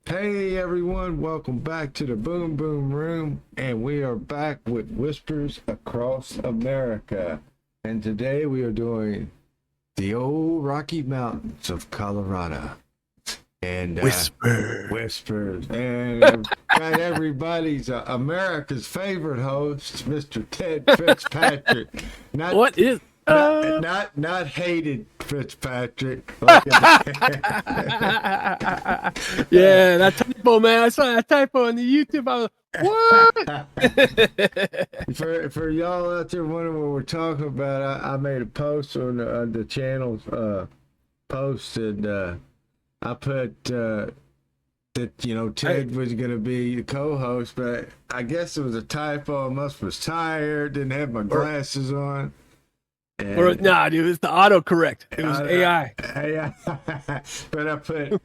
Hey everyone, welcome back to the Boom Boom Room, and we are back with Whispers Across America. And today we are doing the old Rocky Mountains of Colorado. And Whisper. Whispers. And got everybody's America's favorite host, Mr. Ted Fitzpatrick. Not What is not hated Fitzpatrick. Like Yeah, that typo, man. I saw that typo on the YouTube. I was for y'all out there wondering what we're talking about, I made a post on the channel's post, and I put that Ted was gonna be the co-host, but I guess it was a typo. I must was tired, didn't have my glasses on. Or nah, dude, it's the autocorrect. It was AI. But I put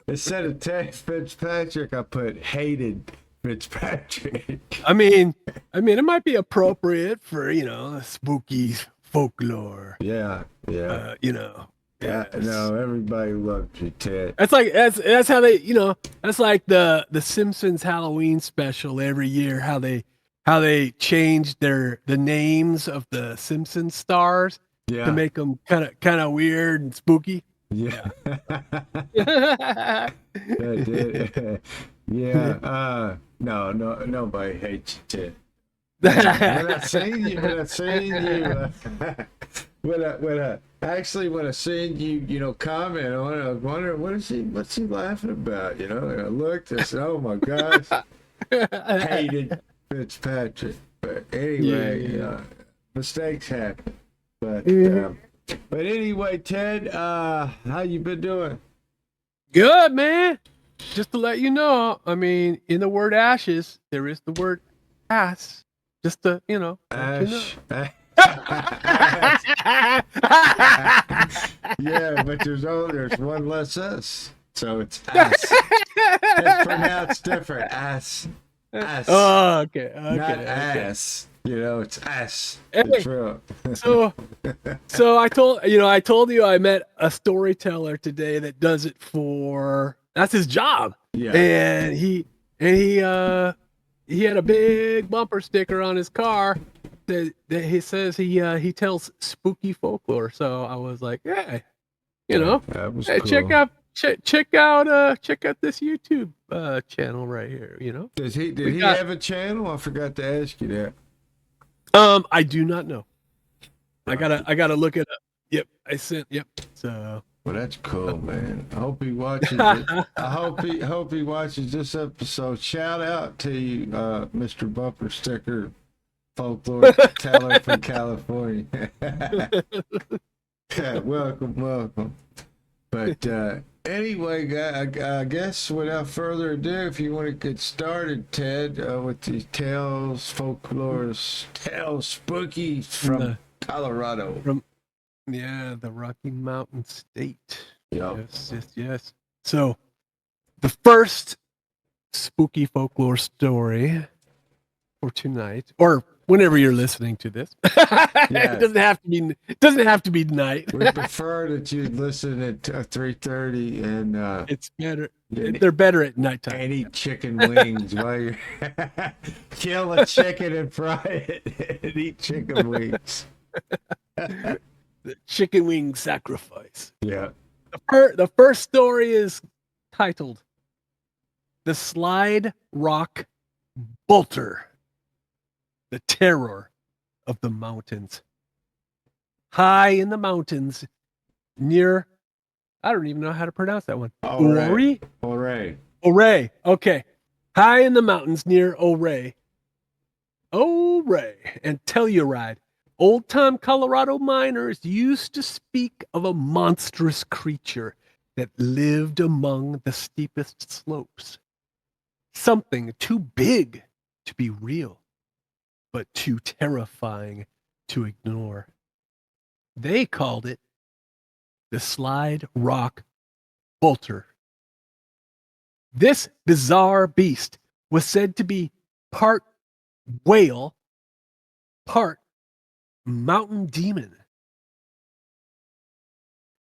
instead of Ted Fitzpatrick, I put hated Fitzpatrick. I mean, it might be appropriate for spooky folklore. Yeah. Yeah, no, everybody loves you, Ted. That's how they that's like the Simpsons Halloween special every year. How they change the names of the Simpsons stars to make them kind of weird and spooky. Yeah. Yeah. Yeah. No, nobody hates you, Ted. When I seen you, when I seen you, comment on it, I was wondering what's he laughing about, And I looked and said, oh my gosh, hated Fitzpatrick. But anyway, mistakes happen. But anyway, Ted, how you been doing? Good, man. Just to let you know, I mean, in the word ashes, there is the word ass. Just to, Ash. Yeah, but there's one less S, so it's ass. It's pronounced different. Ass. Oh, okay. Not ass. It's ass. Hey, it's real. so I told you I met a storyteller today that does it that's his job. Yeah. And he had a big bumper sticker on his car that he says he tells spooky folklore. So I was like, hey, that was cool. check out this YouTube channel right here. Did he have a channel? I forgot to ask you that. I do not know. I gotta look it up. Yep, I sent. Yep. So. Well, that's cool, man. I hope he watches it. I hope he watches this episode. Shout out to you, Mr. Bumper Sticker Folklore Teller from California. Welcome. But anyway, I guess without further ado, if you want to get started, Ted, with the tales, spooky from Colorado. The Rocky Mountain State. Yep. Yes. So, the first spooky folklore story for tonight, or whenever you're listening to this, it doesn't have to be tonight. We prefer that you listen at 3:30, and it's better. They're better at nighttime. And eat chicken wings while you're kill a chicken and fry it and eat chicken wings. The chicken wing sacrifice. Yeah. The first story is titled "The Slide Rock Bolter, the Terror of the Mountains." High in the mountains near, I don't even know how to pronounce that one. Ouray. Okay. High in the mountains near Ouray and Telluride, old-time Colorado miners used to speak of a monstrous creature that lived among the steepest slopes. Something too big to be real, but too terrifying to ignore. They called it the Slide Rock Bolter. This bizarre beast was said to be part whale, part mountain demon.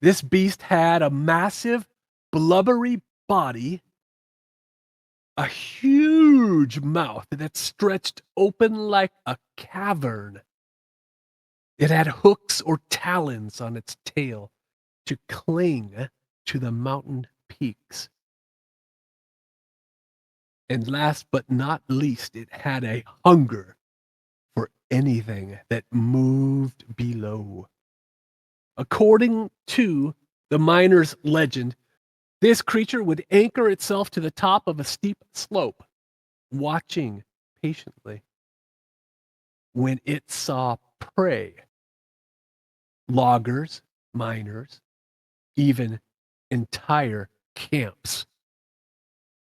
This beast had a massive, blubbery body a huge mouth that stretched open like a cavern. It had hooks or talons on its tail to cling to the mountain peaks. And last but not least, it had a hunger for anything that moved below. According to the miner's legend, this creature would anchor itself to the top of a steep slope, watching patiently. When it saw prey, loggers, miners, even entire camps,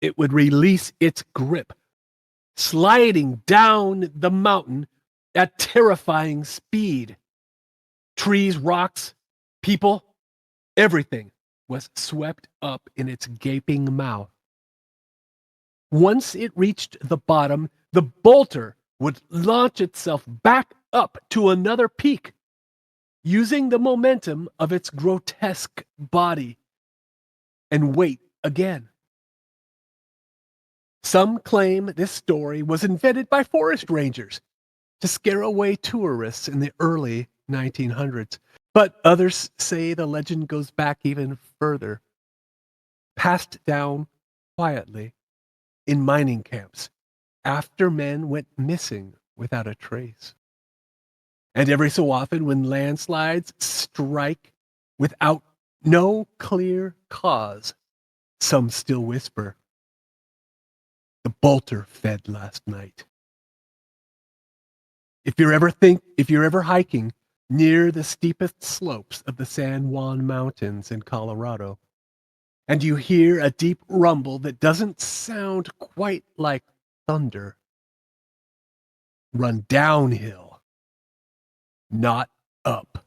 it would release its grip, sliding down the mountain at terrifying speed. Trees, rocks, people, everything was swept up in its gaping mouth. Once it reached the bottom, the bolter would launch itself back up to another peak, using the momentum of its grotesque body, and wait again. Some claim this story was invented by forest rangers to scare away tourists in the early 1900s, but others say the legend goes back even further, passed down quietly in mining camps after men went missing without a trace. And every so often, when landslides strike without no clear cause, some still whisper, "The bolter fed last night." If you're ever hiking near the steepest slopes of the San Juan Mountains in Colorado, and you hear a deep rumble that doesn't sound quite like thunder, run downhill, not up.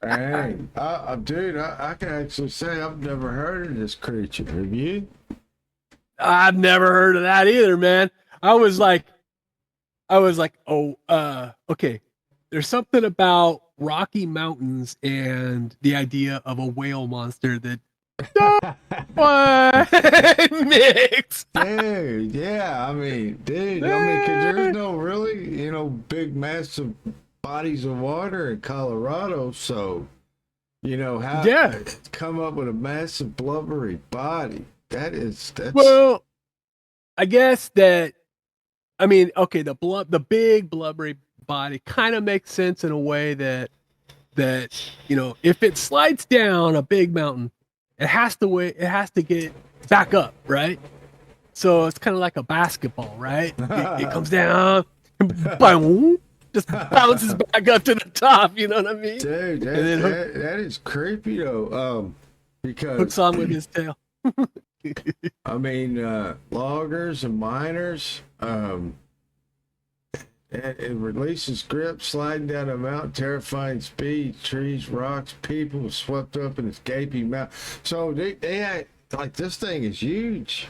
Hey, dude, I can actually say I've never heard of this creature. Have you? I've never heard of that either, man. I was like, oh, okay. There's something about Rocky Mountains and the idea of a whale monster that mix. Dude, yeah, dude, 'cause there's no really, big, massive bodies of water in Colorado, so, how Yeah. come up with a massive blubbery body? That's Well, I guess that okay, the big blubbery body kind of makes sense in a way that if it slides down a big mountain, it has to get back up, right? So it's kind of like a basketball, right? It comes down, boom, just bounces back up to the top. You know what I mean? dude, And then that is creepy though. Because hooks on with his tail. loggers and miners, it releases grip, sliding down a mountain, terrifying speed, trees, rocks, people swept up in its gaping mouth. So they act like this thing is huge.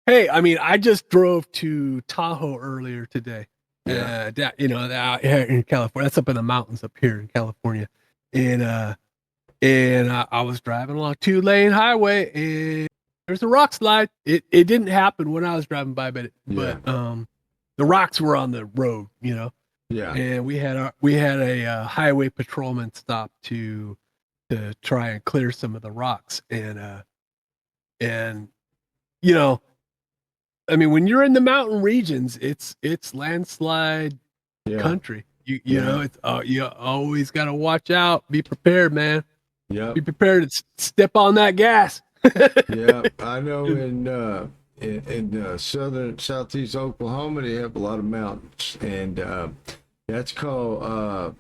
Hey, I just drove to Tahoe earlier today. Yeah. Out here in California. That's up in the mountains up here in California. And I was driving along 2-lane highway, and there's a rock slide. It didn't happen when I was driving by, but the rocks were on the road, Yeah. and we had a highway patrolman stop to try and clear some of the rocks, and when you're in the mountain regions, it's landslide country. You know, it's you always got to watch out. Be prepared, man. Yeah. Be prepared to step on that gas. Yeah. I know in southeast Oklahoma, they have a lot of mountains, and that's called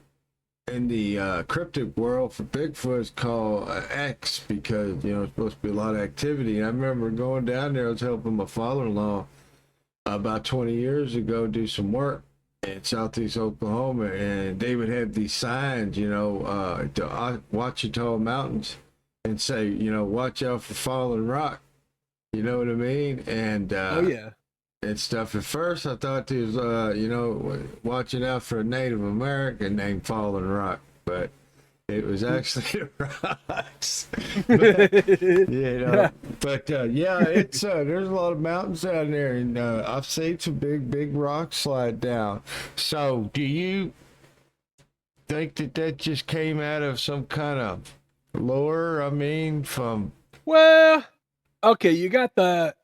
in the cryptic world for Bigfoot, it's called X, because it's supposed to be a lot of activity. And I remember going down there. I was helping my father-in-law about 20 years ago do some work in southeast Oklahoma, and they would have these signs, to Ouachita Mountains, and say, watch out for falling rock. You know what I mean? And and stuff. At first, I thought he was, watching out for a Native American named Fallen Rock, but It was actually rocks. Yeah, it's there's a lot of mountains down there, and I've seen some big rocks slide down. So, do you think that just came out of some kind of lore? I mean, from Well, okay, you got the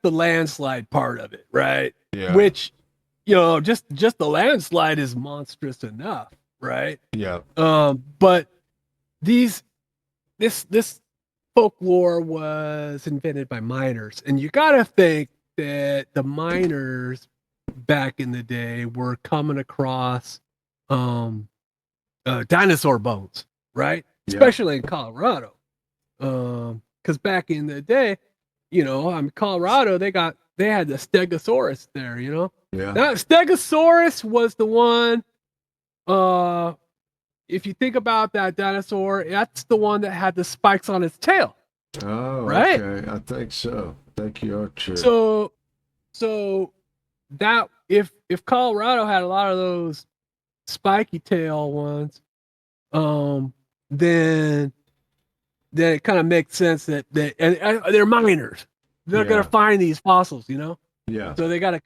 landslide part of it, right? yeah, Which, just the landslide is monstrous enough, right? yeah, But these this folklore was invented by miners, and you got to think that the miners back in the day were coming across um dinosaur bones, right? yeah, Especially in Colorado. Because back in the day, Colorado, they had the Stegosaurus there, yeah. Now Stegosaurus was the one. If you think about that dinosaur, that's the one that had the spikes on its tail, Oh, right? okay. I think so. I think you are true. So that if Colorado had a lot of those spiky tail ones, then it kind of makes sense that and they're miners. They're gonna Yeah, find these fossils, yeah, So they got to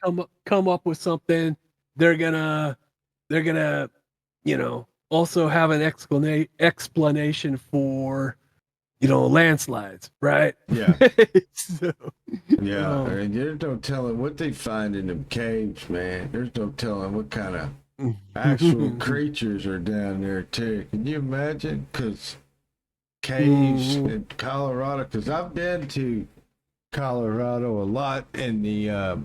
come up with something. They're gonna they're gonna also have an explanation for landslides, right? yeah. So, Yeah, um, and there's no telling what they find in them caves, man. There's no telling what kind of actual creatures are down there too. Can you imagine? Because caves in Colorado. Because I've been to Colorado a lot in the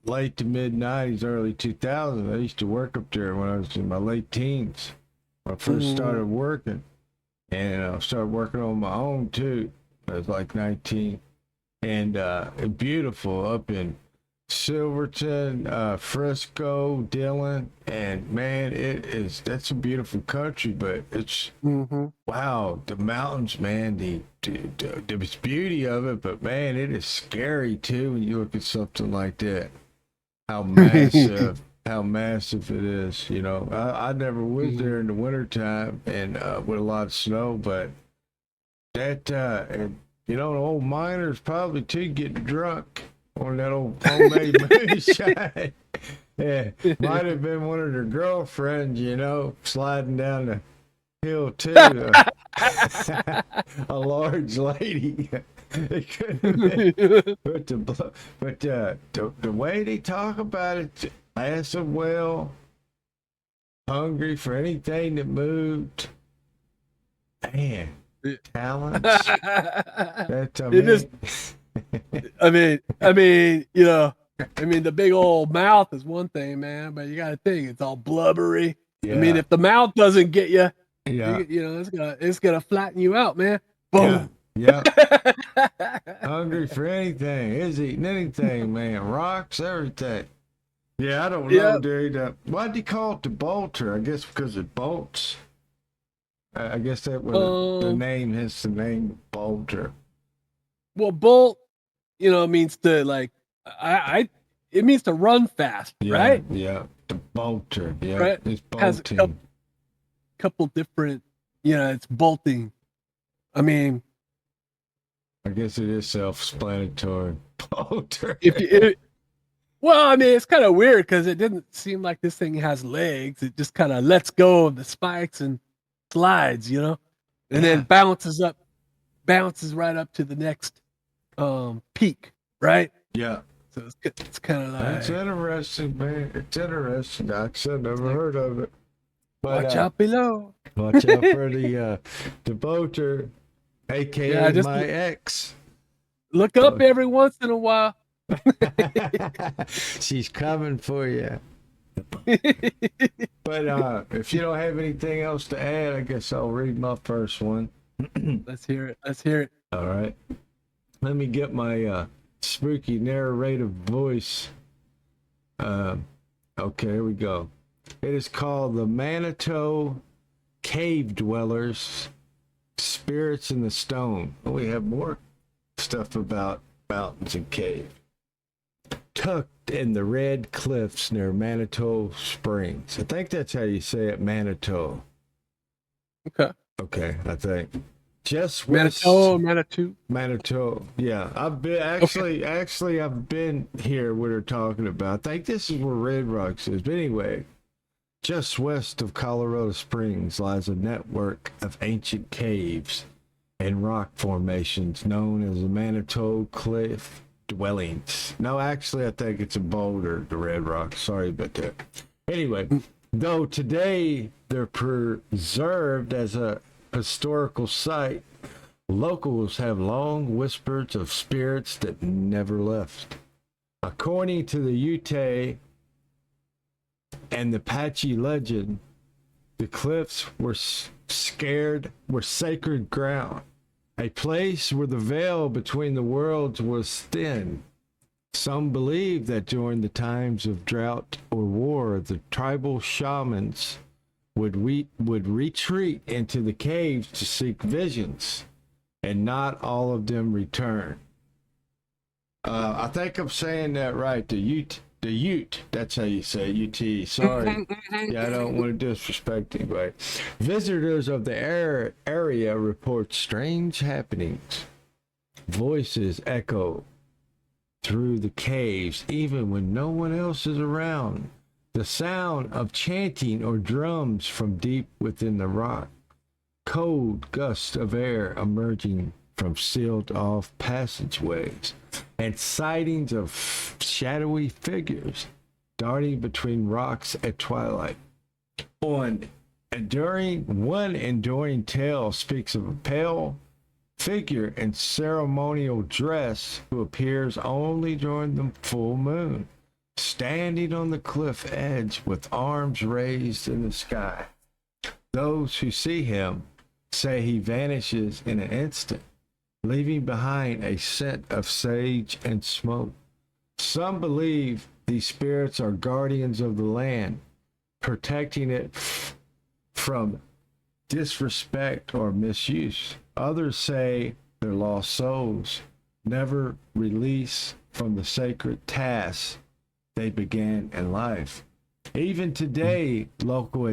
late to mid '90s, early 2000s. I used to work up there when I was in my late teens. When I first started working, and I started working on my own too. I was like 19. And beautiful up in Silverton, Frisco, Dillon, and man, that's a beautiful country. But it's wow, the mountains, man, the beauty of it. But man, it is scary too when you look at something like that. How massive it is. I never was there in the wintertime and with a lot of snow, but that and the old miners probably too getting drunk on that old homemade moonshine. Yeah, might have been one of their girlfriends, sliding down the hill too. A large lady. It could have been, but the way they talk about it, massive well, hungry for anything that moved, man. Talents. That it is. The big old mouth is one thing, man, but you got to think it's all blubbery. Yeah. I mean, if the mouth doesn't get you, yeah, it's gonna flatten you out, man. Boom. yeah. Hungry for anything, is eating anything, man. Rocks, everything. Yeah, I don't know, dude. Why'd you call it the bolter? I guess because it bolts. I guess that was the name. Hence the name bolter. Well, bolt, means to it means to run fast, right? Yeah, the bolter. Yeah, right? It's bolting. Has a couple different, it's bolting. I mean, I guess it is self-explanatory. Bolter. It's kind of weird because it didn't seem like this thing has legs. It just kind of lets go of the spikes and slides, and then bounces right up to the next peak, right? Yeah. So it's kind of like that's interesting, man. It's interesting. I've never heard of it. But, watch out below. Watch out for the bolter, aka my ex. Look up every once in a while. She's coming for you. But if you don't have anything else to add, I guess I'll read my first one. Let's hear it. All right. Let me get my spooky narrative voice. Okay, here we go. It is called The Manitou Cave Dwellers, Spirits in the Stone. We have more stuff about mountains and caves. Tucked in the red cliffs near Manitou Springs. I think that's how you say it, Manitou. Okay. Okay, I think just west. Manitou. Yeah, I've been actually I've been here. What they're talking about. I think this is where Red Rocks is. But anyway, just west of Colorado Springs lies a network of ancient caves and rock formations known as the Manitou Cliff Dwellings. No, actually, I think it's a boulder, the Red Rock. Sorry about that. Anyway, though today they're preserved as a historical site, locals have long whispered of spirits that never left. According to the Ute and the Apache legend, the cliffs were sacred ground, a place where the veil between the worlds was thin. Some believe that during the times of drought or war, the tribal shamans would retreat into the caves to seek visions, and not all of them return. I think I'm saying that right. The Ute, that's how you say it, UT. Sorry. Yeah, I don't want to disrespect anybody. Visitors of the area report strange happenings. Voices echo through the caves even when no one else is around. The sound of chanting or drums from deep within the rock. Cold gusts of air emerging from sealed off passageways, and sightings of shadowy figures darting between rocks at twilight. One enduring tale speaks of a pale figure in ceremonial dress who appears only during the full moon, standing on the cliff edge with arms raised in the sky. Those who see him say he vanishes in an instant, leaving behind a scent of sage and smoke. Some believe these spirits are guardians of the land, protecting it from disrespect or misuse. Others say they're lost souls, never released from the sacred tasks they began in life. Even today, locals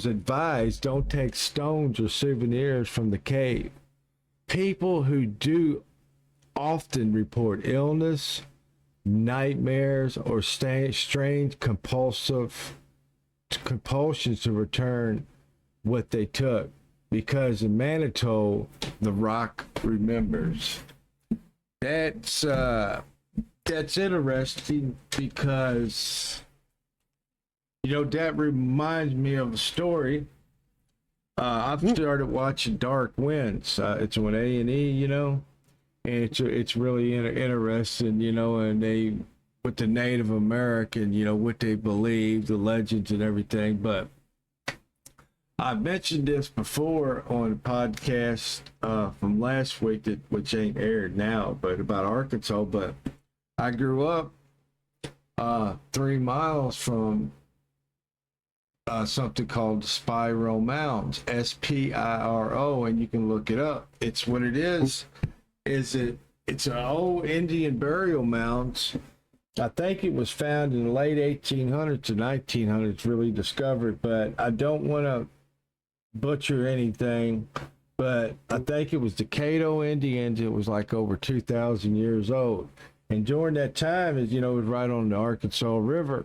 advise don't take stones or souvenirs from the cave. People who do often report illness, nightmares, or strange compulsions to return what they took, because in Manitou, the rock remembers. That's interesting because, you know, that reminds me of a story. I've started watching Dark Winds. It's on A&E, you know, and it's really interesting, you know, and they with the Native American, you know, what they believe, the legends and everything. But I mentioned this before on a podcast from last week, which ain't aired now, but about Arkansas. But I grew up 3 miles from something called Spiro Mounds, Spiro, and you can look it up. It's what it is. It's an old Indian burial mounds. I think it was found in the late 1800s to 1900s, really discovered, but I don't want to butcher anything, but I think it was the Caddo Indians. It was like over 2,000 years old. And during that time, as you know, it was right on the Arkansas River.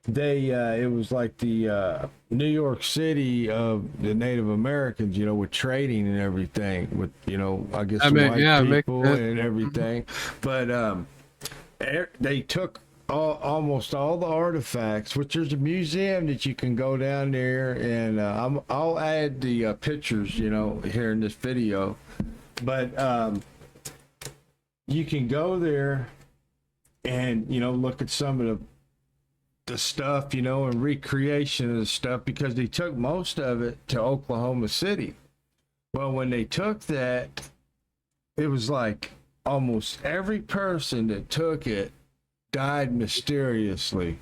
It was like the New York City of the Native Americans, you know, with trading and everything, with, you know, I guess white people and everything. But they took almost all the artifacts, which there's a museum that you can go down there, and I'll add the pictures, you know, here in this video. But you can go there and, you know, look at some of the stuff, you know, and recreation of the stuff, because they took most of it to Oklahoma City. Well, when they took that, it was like almost every person that took it died mysteriously,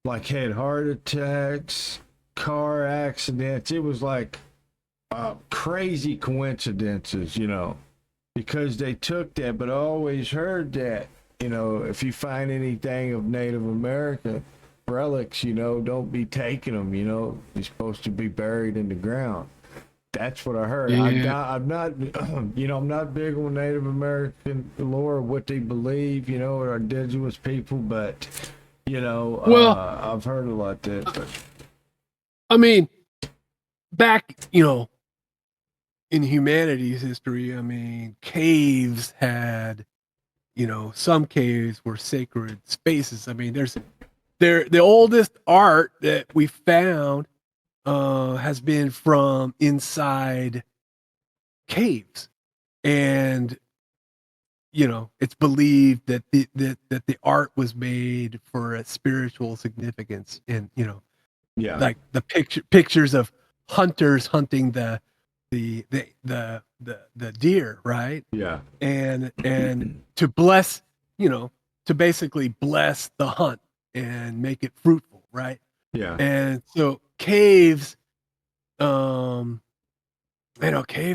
like had heart attacks, car accidents. It was like crazy coincidences, you know, because they took that. But I always heard that, you know, if you find anything of Native American, relics, don't be taking them. You're supposed to be buried in the ground. That's what I heard. Yeah. I'm not, I'm not big on Native American lore, what they believe, or indigenous people, but, Well, I've heard a lot that. But. I mean, back, in humanity's history, I mean, caves had, some caves were sacred spaces. I mean, the oldest art that we found has been from inside caves, and it's believed that the art was made for a spiritual significance, and Yeah. like the pictures of hunters hunting the deer, right? Yeah. And to bless, to basically bless the hunt and make it fruitful, right? Yeah. And so caves, caves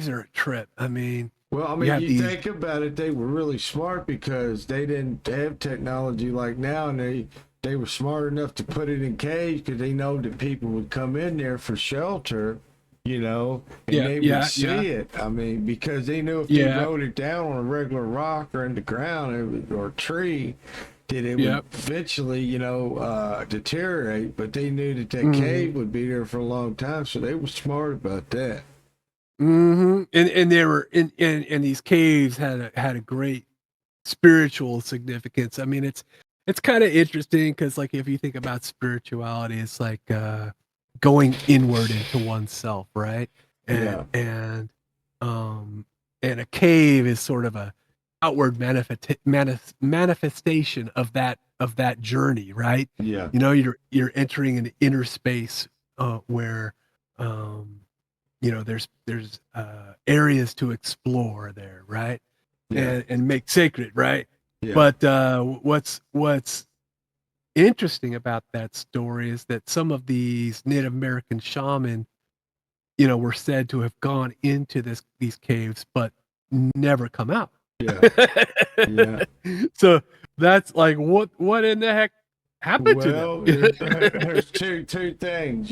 are a trip. I mean, Well, I mean, you think about it, they were really smart because they didn't have technology like now, and they were smart enough to put it in caves because they know that people would come in there for shelter, and they would see it. I mean, because they knew if they wrote it down on a regular rock or in the ground or a tree, that it would eventually, deteriorate. But they knew that cave would be there for a long time, so they were smart about that. Mm-hmm. And they were and these caves had a great spiritual significance. I mean, it's kind of interesting because, like, if you think about spirituality, it's like going inward into oneself, right? And a cave is sort of a outward manifestation of that journey, right? Yeah. You're entering an inner space where there's areas to explore there, right? And make sacred, right? Yeah. But what's interesting about that story is that some of these Native American shaman, were said to have gone into these caves but never come out. Yeah. So that's like, what in the heck happened to them? There's two things,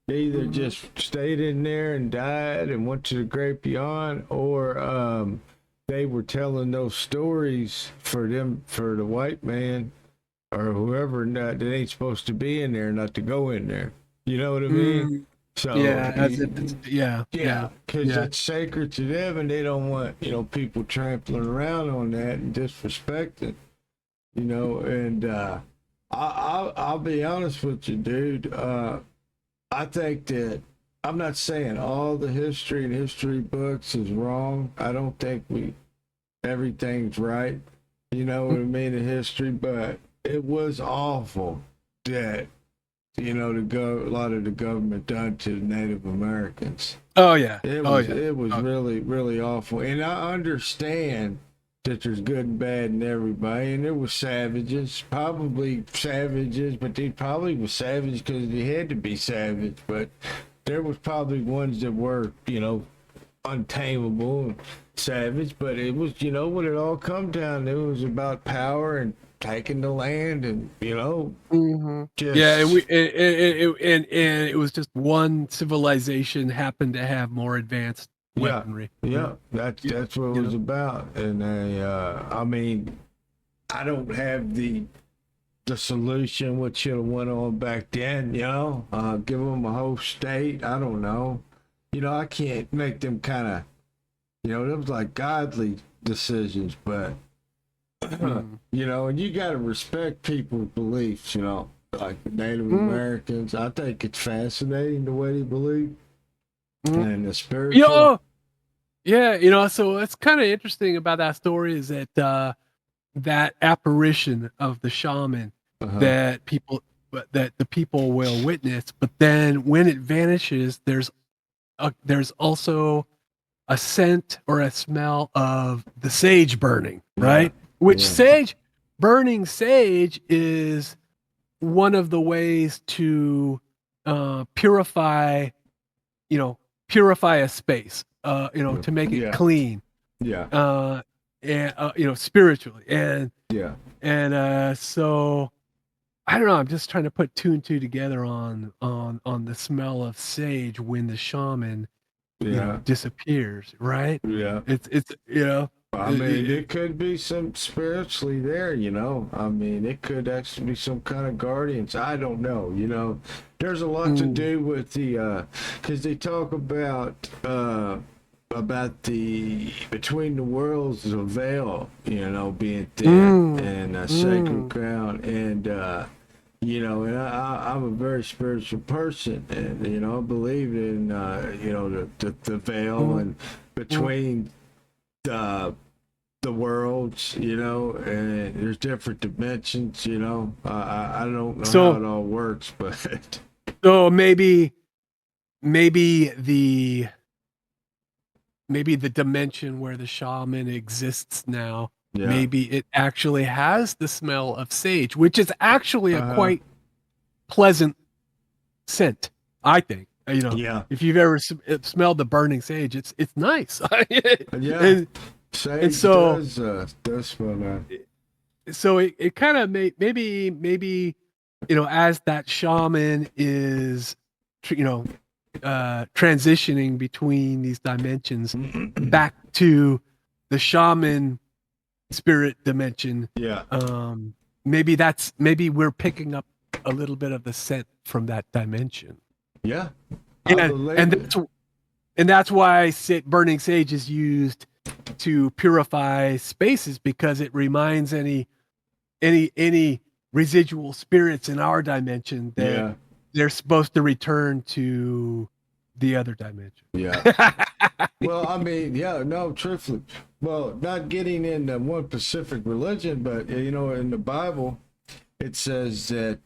They either just stayed in there and died and went to the great beyond, or they were telling those stories for the white man or whoever that ain't supposed to be in there, not to go in there. You know what I mean? So because that's sacred to them, and they don't want people trampling around on that and disrespecting. And I'll be honest with you, dude. I think that I'm not saying all the history and history books is wrong. I don't think everything's right. You know what I mean in history, but it was awful that a lot of the government done to the Native Americans. Oh yeah. It was really, really awful. And I understand that there's good and bad in everybody, and there were probably savages, but they probably were savage because they had to be savage. But there was probably ones that were, untamable and savage. But it was, when it all come down, it was about power and taking the land, and just and it was just one civilization happened to have more advanced weaponry. That's what it was about. And I mean, I don't have the solution what should have went on back then. Give them a whole state. I don't know. I can't make them kind of, it was like godly decisions, but and you got to respect people's beliefs. Like Native Americans. I think it's fascinating the way they believe. And the spiritual. So it's kind of interesting about that story is that that apparition of the shaman that the people will witness, but then when it vanishes, there's also a scent or a smell of the sage burning, right? Which burning sage is one of the ways to purify a space, to make it clean. And spiritually. And so I don't know. I'm just trying to put two and two together on the smell of sage when the shaman, Yeah, disappears. Right? yeah. It's I mean, it could be some spiritually there, I mean, it could actually be some kind of guardians. I don't know, There's a lot to do with because they talk about the between the worlds, the veil, being thin and sacred ground, and and I'm a very spiritual person, and I believe in the veil and between the worlds, and there's different dimensions, I don't know how it all works, but so maybe the dimension where the shaman exists now, yeah. maybe it actually has the smell of sage, which is actually a quite pleasant scent, I think. Yeah. If you've ever smelled the burning sage, it's nice. Yeah. And so does smell nice. So it kind of maybe as that shaman is transitioning between these dimensions back to the shaman spirit dimension. Yeah. Maybe we're picking up a little bit of the scent from that dimension. Yeah. And that's why burning sage is used to purify spaces, because it reminds any residual spirits in our dimension that they're supposed to return to the other dimension. Yeah. Well, I mean, no, truthfully. Well, not getting into one specific religion, but in the Bible, it says that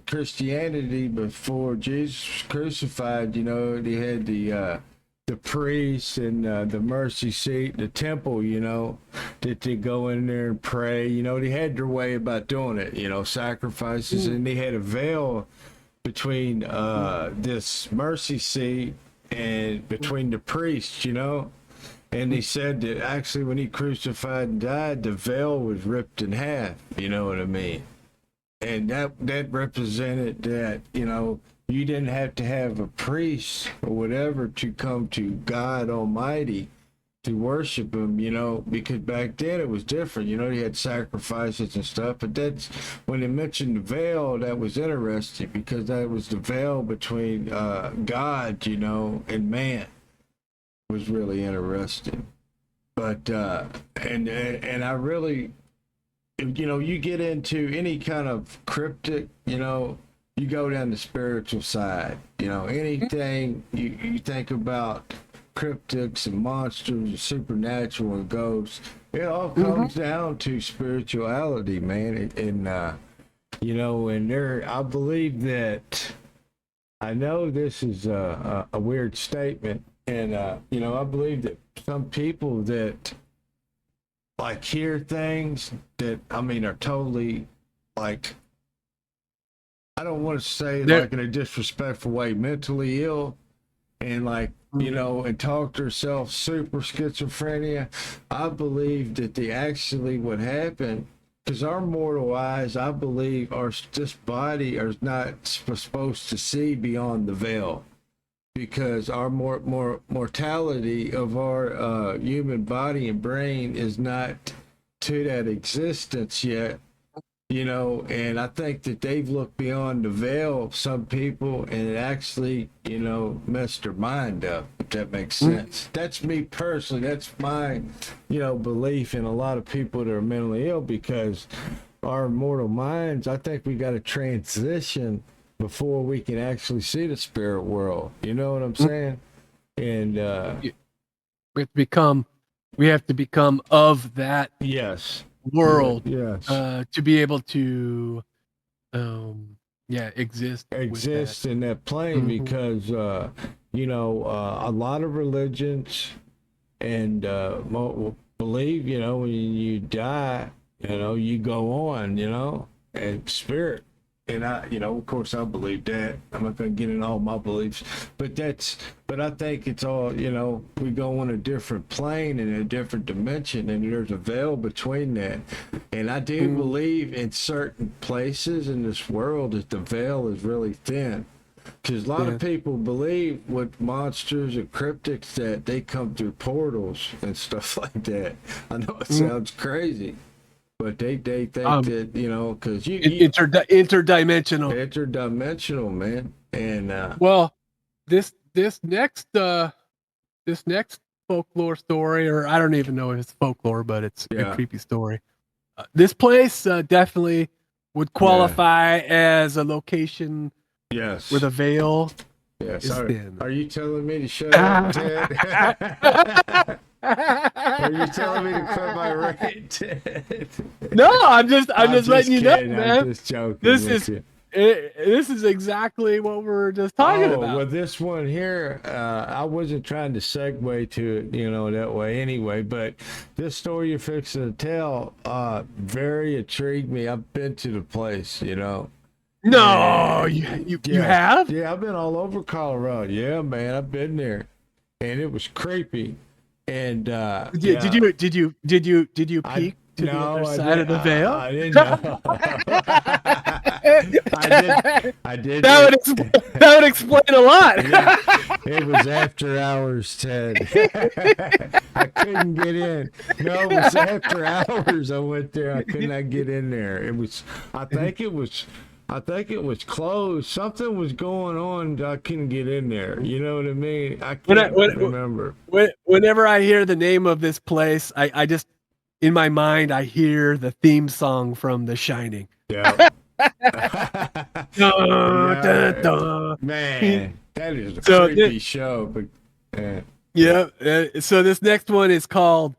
Christianity, before Jesus was crucified, they had the priests and the mercy seat, the temple, that they go in there and pray. They had their way about doing it, sacrifices, and they had a veil between this mercy seat and between the priests, And they said that actually when he crucified and died, the veil was ripped in half, you know what I mean? And that represented that, you didn't have to have a priest or whatever to come to God Almighty to worship him, because back then it was different. They had sacrifices and stuff, but that's when they mentioned the veil, that was interesting, because that was the veil between God, and man. It was really interesting. But and I really, you get into any kind of cryptic, you go down the spiritual side, anything you think about cryptics and monsters and supernatural and ghosts, it all comes down to spirituality, man. And and there, I believe that, I know this is a weird statement, and I believe that some people that like hear things that, I mean, are totally, like, I don't want to say like in a disrespectful way, mentally ill, and like, and talk to herself super schizophrenia. I believe that they actually, what happened, because our mortal eyes, I believe, this body are not supposed to see beyond the veil, because our mortality of our human body and brain is not to that existence yet. And I think that they've looked beyond the veil, some people, and it actually, messed their mind up, if that makes sense. That's me personally. That's my, belief in a lot of people that are mentally ill, because our mortal minds, I think we got to transition before we can actually see the spirit world. You know what I'm saying? And we have to become of that. Yes. World, yes, to be able to exist in that plane, because a lot of religions and believe, when you die, you go on, and spirit and I, of course, I believe that. I'm not going to get in all my beliefs, but I think it's all, we go on a different plane and a different dimension, and there's a veil between that. And I do believe in certain places in this world that the veil is really thin. Because a lot of people believe with monsters and cryptids that they come through portals and stuff like that. I know it sounds crazy, but they think that, because interdimensional. Interdimensional, man. And well, this next folklore story, or I don't even know if it's folklore, but it's a creepy story. This place definitely would qualify as a location. Yes. Where the veil is thin. Are you telling me to shut up, Ted? Are you telling me to quit my rant, Ted? No, I'm just letting you know, man. I'm just joking. This is exactly what we're just talking about. Well, this one here, I wasn't trying to segue to it, that way anyway, but this story you're fixing to tell very intrigued me. I've been to the place, No, you have? Yeah, I've been all over Colorado. Yeah, man, I've been there, and it was creepy. And did you peek to the other side of the veil? I didn't know. I did. That would explain a lot. It was after hours, Ted. I couldn't get in. No, it was after hours. I went there. I could not get in there. It was. I think it was closed. Something was going on. I couldn't get in there. You know what I mean? I can't remember. Whenever I hear the name of this place, I just, in my mind, I hear the theme song from The Shining. Yeah. Man, that is a creepy show. But so this next one is called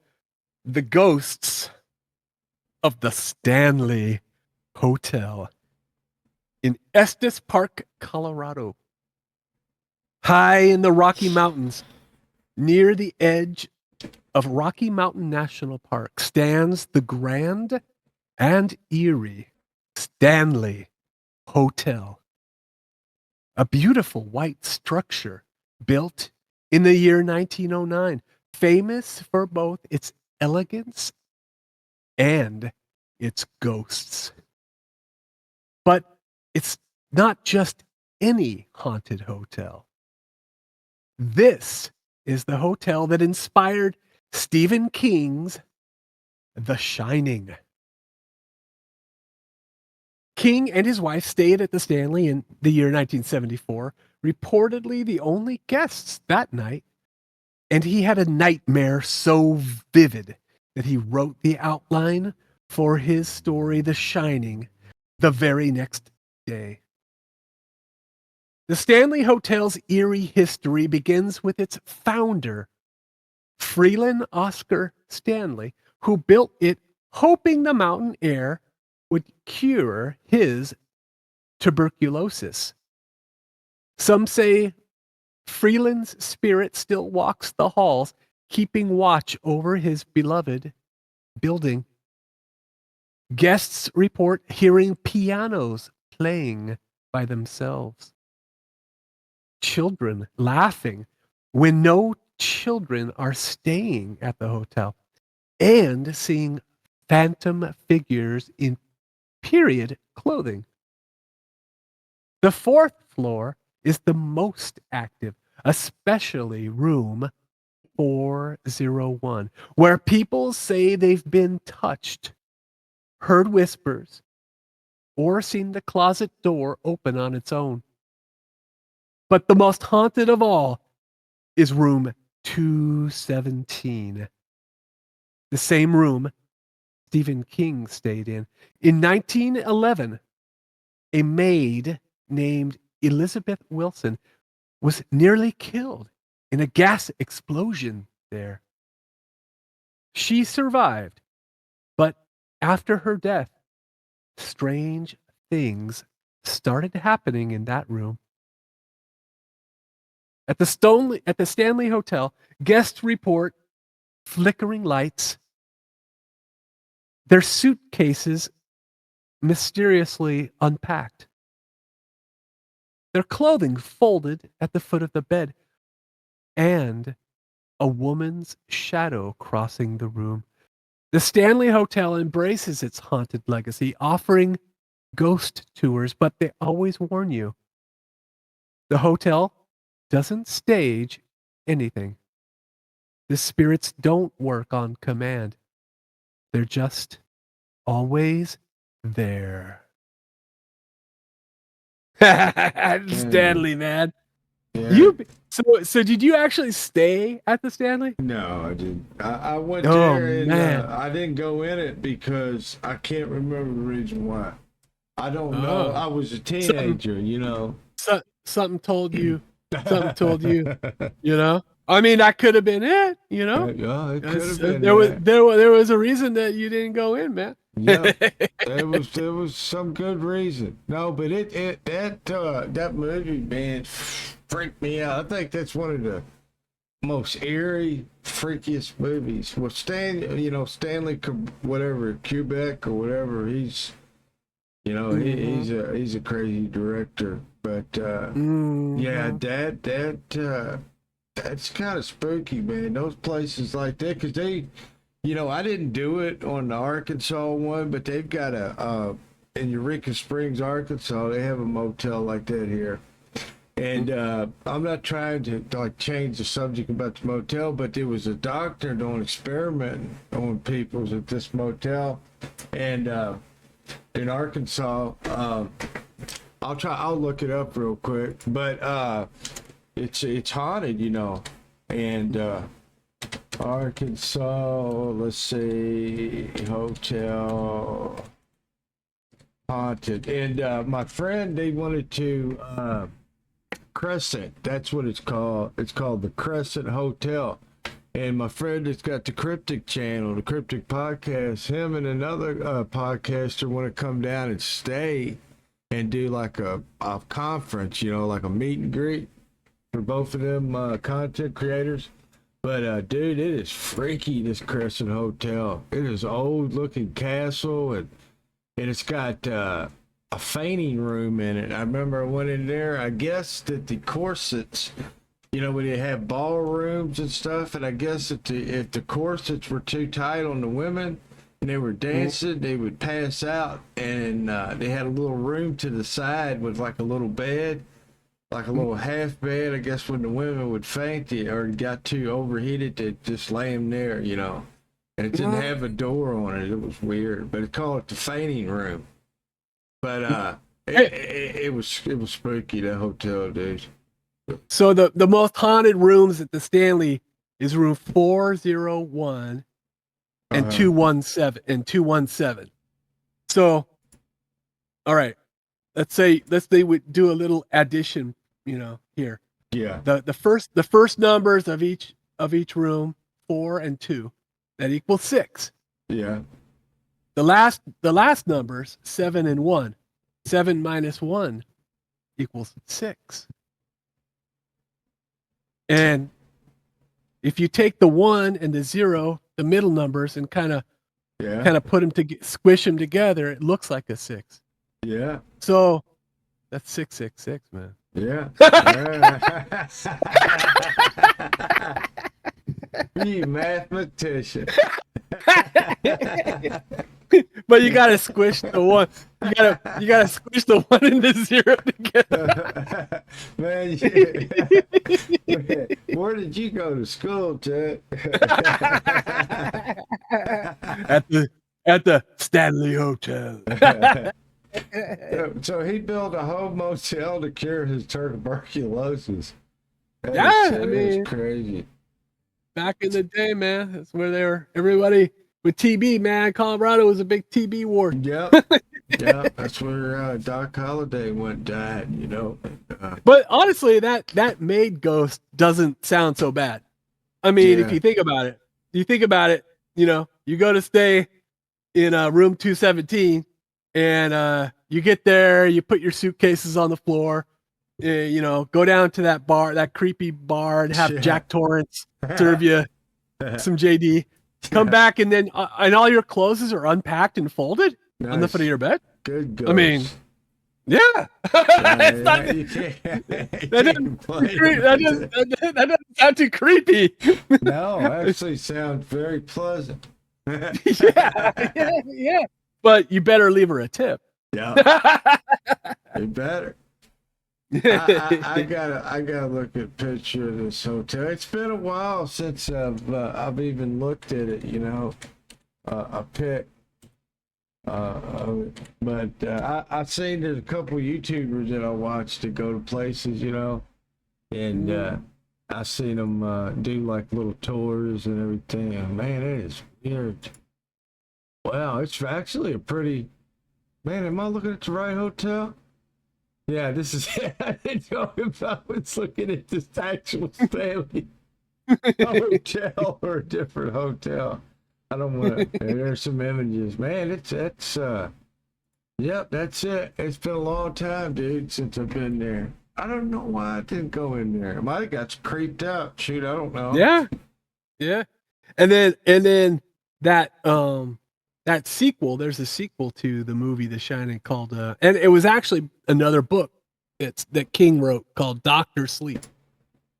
The Ghosts of the Stanley Hotel in Estes Park, Colorado. High in the Rocky Mountains, near the edge of Rocky Mountain National Park, stands the grand and eerie Stanley Hotel. A beautiful white structure built in the year 1909, famous for both its elegance and its ghosts. But it's not just any haunted hotel. This is the hotel that inspired Stephen King's The Shining. King and his wife stayed at the Stanley in the year 1974, reportedly the only guests that night, and he had a nightmare so vivid that he wrote the outline for his story, The Shining, the very next day. The Stanley Hotel's eerie history begins with its founder, Freeland Oscar Stanley, who built it hoping the mountain air would cure his tuberculosis. Some say Freeland's spirit still walks the halls, keeping watch over his beloved building. Guests report hearing pianos playing by themselves, children laughing when no children are staying at the hotel, and seeing phantom figures in period clothing. The fourth floor is the most active, especially room 401, where people say they've been touched, heard whispers, or seen the closet door open on its own. But the most haunted of all is room 217, the same room Stephen King stayed in. In 1911, a maid named Elizabeth Wilson was nearly killed in a gas explosion there. She survived, but after her death, strange things started happening in that room. At the Stanley Hotel, guests report flickering lights, their suitcases mysteriously unpacked, their clothing folded at the foot of the bed, and a woman's shadow crossing the room. The Stanley Hotel embraces its haunted legacy, offering ghost tours, but they always warn you. The hotel doesn't stage anything. The spirits don't work on command. They're just always there. Stanley, man. Yeah. So did you actually stay at the Stanley? No, I didn't. I went Oh, there and man. I didn't go in it because I can't remember the reason why. I don't know. I was a teenager, you know. Something told you. Something told you. You know. I mean, that could have been it. You know. Yeah, it could have been. There was a reason that you didn't go in, man. Yeah, there was some good reason. No, but that movie, man, freaked me out. I think that's one of the most eerie, freakiest movies. Well, Stanley, whatever, Quebec or whatever. He's he's a crazy director. But yeah, that's kind of spooky, man. Those places like that, because they. I didn't do it on the Arkansas one, but they've got in Eureka Springs, Arkansas, they have a motel like that here. And I'm not trying to like change the subject about the motel, but there was a doctor doing experimenting on people at this motel, and in Arkansas, I'll look it up real quick, but it's haunted, and. Arkansas, let's see, hotel haunted. And my friend, they wanted to Crescent. That's what it's called. It's called the Crescent Hotel. And my friend that's got the Cryptic channel, the Cryptic podcast, him and another podcaster want to come down and stay and do like a conference, like a meet and greet for both of them content creators. But, dude, it is freaky, this Crescent Hotel. It is old looking castle, and it's got a fainting room in it. I remember I went in there, I guess that the corsets, when they have ballrooms and stuff, and I guess if the corsets were too tight on the women and they were dancing, they would pass out, and they had a little room to the side with like a little bed. Like a little half bed, I guess when the women would faint or got too overheated, they'd just lay them there, And it didn't have a door on it. It was weird, but it called it the fainting room. But it was spooky, that hotel, dude. So the most haunted rooms at the Stanley is room 401 and 217 So, all right, let's say we do a little addition. Here. Yeah. The first numbers of each room, 4 and 2, that equals 6. Yeah. The last numbers, 7 and 1. 7 minus 1 equals 6. And if you take the 1 and the 0, the middle numbers, and kind of put them squish them together, it looks like a 6. Yeah. So that's 666, man. Yeah. You mathematician. But you gotta squish the 1. You gotta squish the 1 and the 0 together. Man, where did you go to school, Chuck? At the Stanley Hotel. So he built a home motel to cure his tuberculosis. It's crazy. Back in the day, man, that's where everybody with TB, man. Colorado was a big TB ward. Yep. Yeah, that's where Doc Holliday died, But honestly, that maid ghost doesn't sound so bad. I mean, if you think about it, you go to stay in room 217. And you get there, you put your suitcases on the floor, go down to that bar, that creepy bar, and have Jack Torrance serve you some JD. Come back, and then and all your clothes are unpacked and folded on the foot of your bed. Good ghost. I mean, Yeah. It's not, You can't, you that can't doesn't, complain that about doesn't, that. that doesn't sound too creepy. No, actually sounds very pleasant. Yeah, yeah, yeah. But you better leave her a tip. Yeah, you better. I gotta look at a picture of this hotel. It's been a while since I've even looked at it. A pic of it. But I've seen there's a couple YouTubers that I watch that go to places, and I seen them do like little tours and everything. And man, it is weird. Wow, it's actually a pretty. Man, am I looking at the right hotel? Yeah, this is. I didn't know if I was looking at this actual Stanley Hotel or a different hotel. I don't want to. There's some images, man. Yep, that's it. It's been a long time, dude, since I've been there. I don't know why I didn't go in there. I might have got creeped out. Shoot, I don't know. Yeah, yeah. And then that sequel. There's a sequel to the movie The Shining called and it was actually another book that King wrote called Doctor Sleep,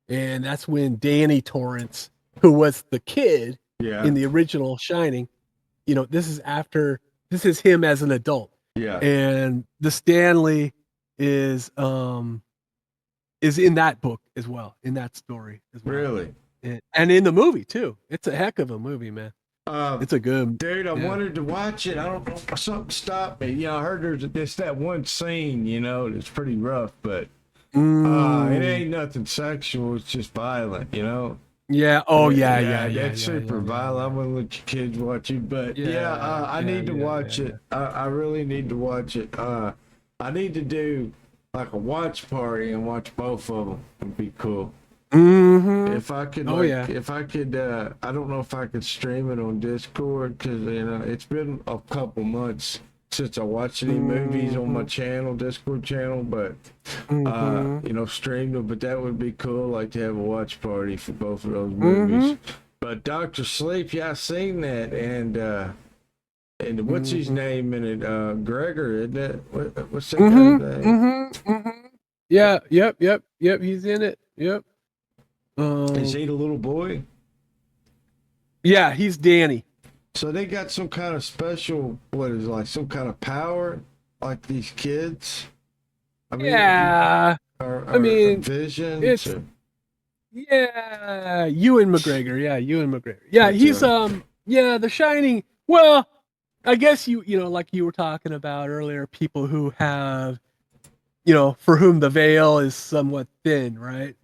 and that's when Danny Torrance, who was the kid Yeah, in the original Shining, this is him as an adult, yeah, and the Stanley is in that book as well, in that story as well. really. And in the movie too. It's a heck of a movie, man. It's a good Dude, I yeah. wanted to watch it. I don't know, something stopped me. I heard there's that one scene, that's pretty rough, but it ain't nothing sexual. It's just violent, Yeah. Oh yeah. That's super violent. I wouldn't let your kids watch it, but I need to watch it. I really need to watch it. I need to do like a watch party and watch both of them. It'd be cool. Mm-hmm. If I could, I don't know if I could stream it on Discord because it's been a couple months since I watched any movies on my Discord channel, but streamed them. But that would be cool, like to have a watch party for both of those movies. But Doctor Sleep, yeah, I seen that, and what's his name in it? Gregor, isn't it? What's that guy's name? Yeah. Yep. He's in it. Yep. Is he the little boy? Yeah, he's Danny. So they got some kind of special, some kind of power, like these kids? I mean, yeah. Or visions? Yeah, Ewan McGregor. Yeah, Ewan McGregor. Yeah, he's The Shining. Well, I guess like you were talking about earlier, people who have, for whom the veil is somewhat thin, right?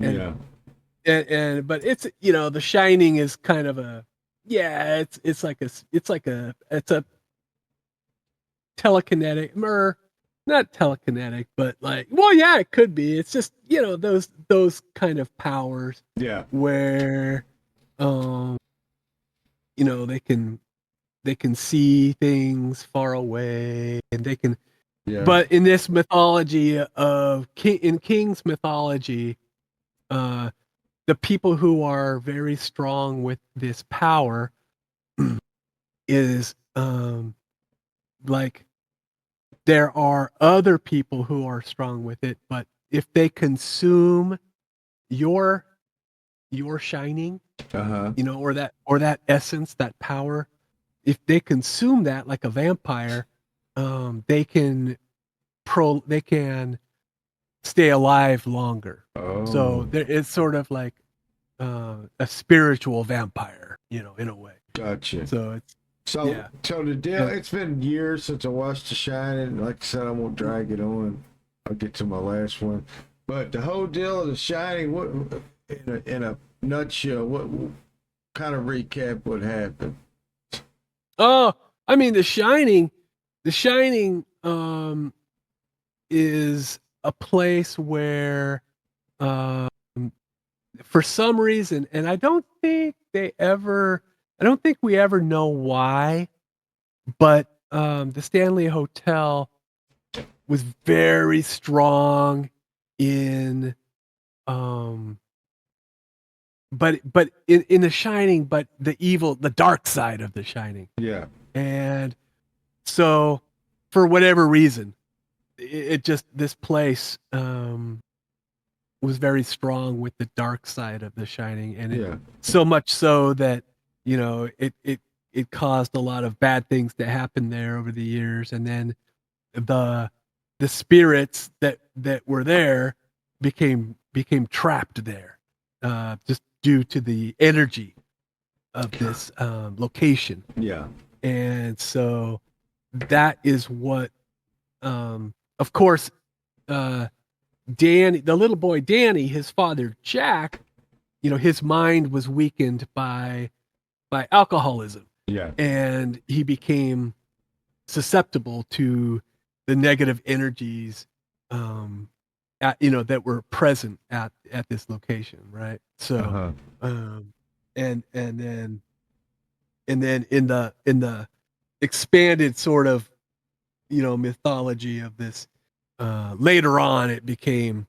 And but it's The Shining is kind of it's a telekinetic or not telekinetic, but it could be. It's just those kind of powers. Yeah. Where they can see things far away, and they can. Yeah. But in this mythology in King's mythology, the people who are very strong with this power is there are other people who are strong with it, but if they consume your shining, or that essence, that power, if they consume that like a vampire, they can stay alive longer. Oh. So it's sort of like a spiritual vampire, in a way. Gotcha. So it's so the deal. It's been years since I watched The Shining. Like I said, I won't drag it on. I'll get to my last one. But the whole deal of The Shining, what in a nutshell, what kind of recap would happen? Oh, I mean, The Shining is a place where, for some reason, and I don't think we ever know why, but the Stanley Hotel was very strong in but in The Shining, but the dark side of The Shining. Yeah. And so for whatever reason, it just this place was very strong with the dark side of The Shining, and it Yeah. so much so that it caused a lot of bad things to happen there over the years, and then the the spirits that were there became trapped there, just due to the energy of this location, Yeah. and so that is what, of course, uh, Danny, the little boy Danny, his father Jack, his mind was weakened by alcoholism, Yeah. and he became susceptible to the negative energies, that were present at this location, right? So, Uh-huh. um, and then in the expanded sort of mythology of this, later on it became,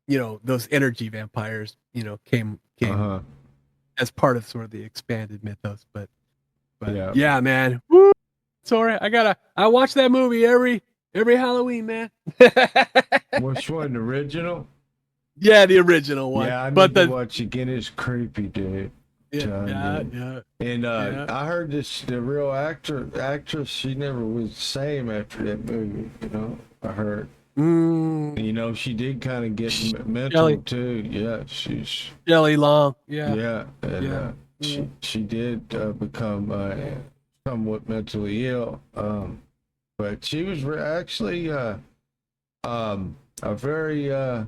those energy vampires, came Uh-huh. as part of sort of the expanded mythos, but Yeah. yeah, man. Sorry, I watch that movie every Halloween, man. Which one? The original? Yeah, the original one. Yeah, I But need to the watch again. It's creepy, dude. yeah, Telling yeah, you. yeah, And yeah. I heard the real actress, she never was the same after that movie. I heard. She did kind of get mental Shelley too. Yeah, she's Shelley Long. Yeah, yeah, and yeah. she did become somewhat mentally ill. But she was actually a very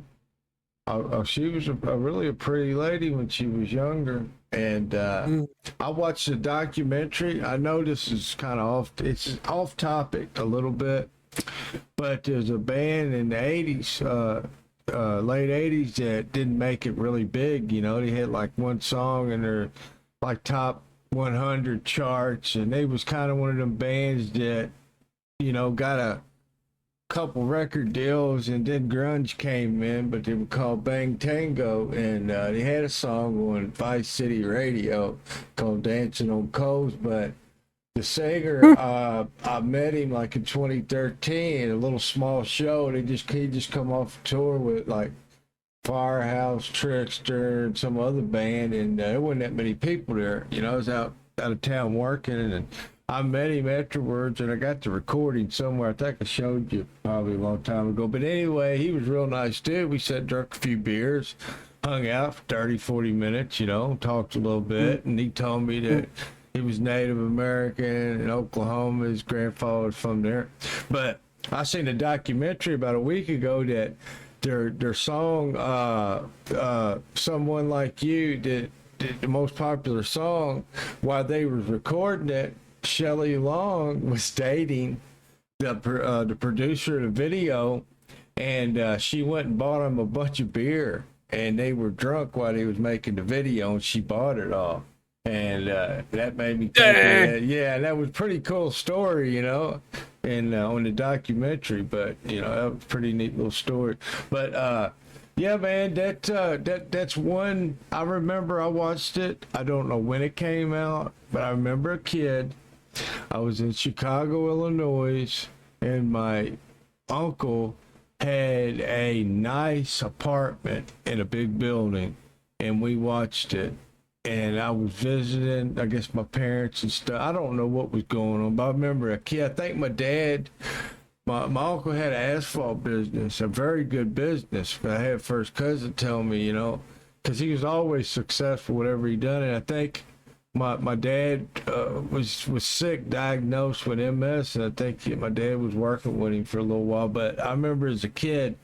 she was really a pretty lady when she was younger. And I watched the documentary. I know this is kind of it's off topic a little bit, but there's a band in the 80s, late 80s, that didn't make it really big. They had like one song in their like top 100 charts, and they was kind of one of them bands that, got a couple record deals, and then grunge came in, but they were called Bang Tango, and they had a song on Vice City Radio called Dancing on Coals. But the singer, I met him like in 2013, a little small show. He just come off a tour with like Firehouse, Trickster, and some other band, and there wasn't that many people there. I was out of town working, and I met him afterwards, and I got the recording somewhere. I think I showed you probably a long time ago. But anyway, he was real nice dude. We sat, drank a few beers, hung out for 30, 40 minutes, talked a little bit, and he told me that he was Native American in Oklahoma. His grandfather was from there. But I seen a documentary about a week ago that their song, Someone Like You, did the most popular song. While they was recording it, Shelley Long was dating the producer of the video, and she went and bought him a bunch of beer, and they were drunk while he was making the video, and she bought it all. And that made me think of that. Yeah, that was a pretty cool story, and on the documentary. But that was a pretty neat little story. But yeah, man, that's one I remember. I watched it. I don't know when it came out, but I remember a kid. I was in Chicago, Illinois, and my uncle had a nice apartment in a big building, and we watched it. And I was visiting, I guess, my parents and stuff. I don't know what was going on, but I remember a kid. I think my dad, my uncle had an asphalt business, a very good business. But I had first cousin tell me, because he was always successful, whatever he done. And I think my dad was sick, diagnosed with MS, and I think my dad was working with him for a little while. But I remember as a kid,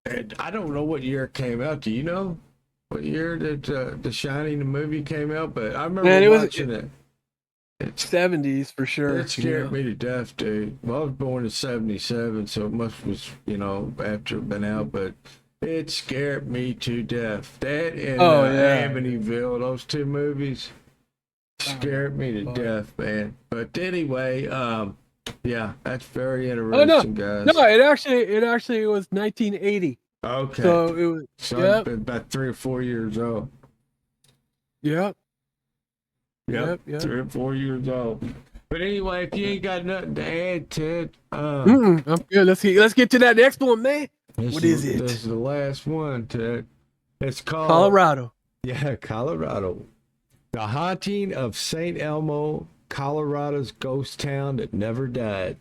and I don't know what year it came out. Do you know what year that The Shining, the movie, came out? But I remember watching it. It's 70s for sure. It scared me to death, dude. Well, I was born in 77, so it must was, after it been out, but it scared me to death. That and Amityville, those two movies scared me to death, man. But anyway, yeah, that's very interesting, guys. No, it actually was 1980. Okay. So it was I've been about 3 or 4 years old. Yep. 3 or 4 years old. But anyway, if you ain't got nothing to add, Ted, I'm good. Let's get to that next one, man. What is it? This is the last one, Ted. It's called Colorado. Yeah, Colorado. The Haunting of St. Elmo, Colorado's ghost town that never died.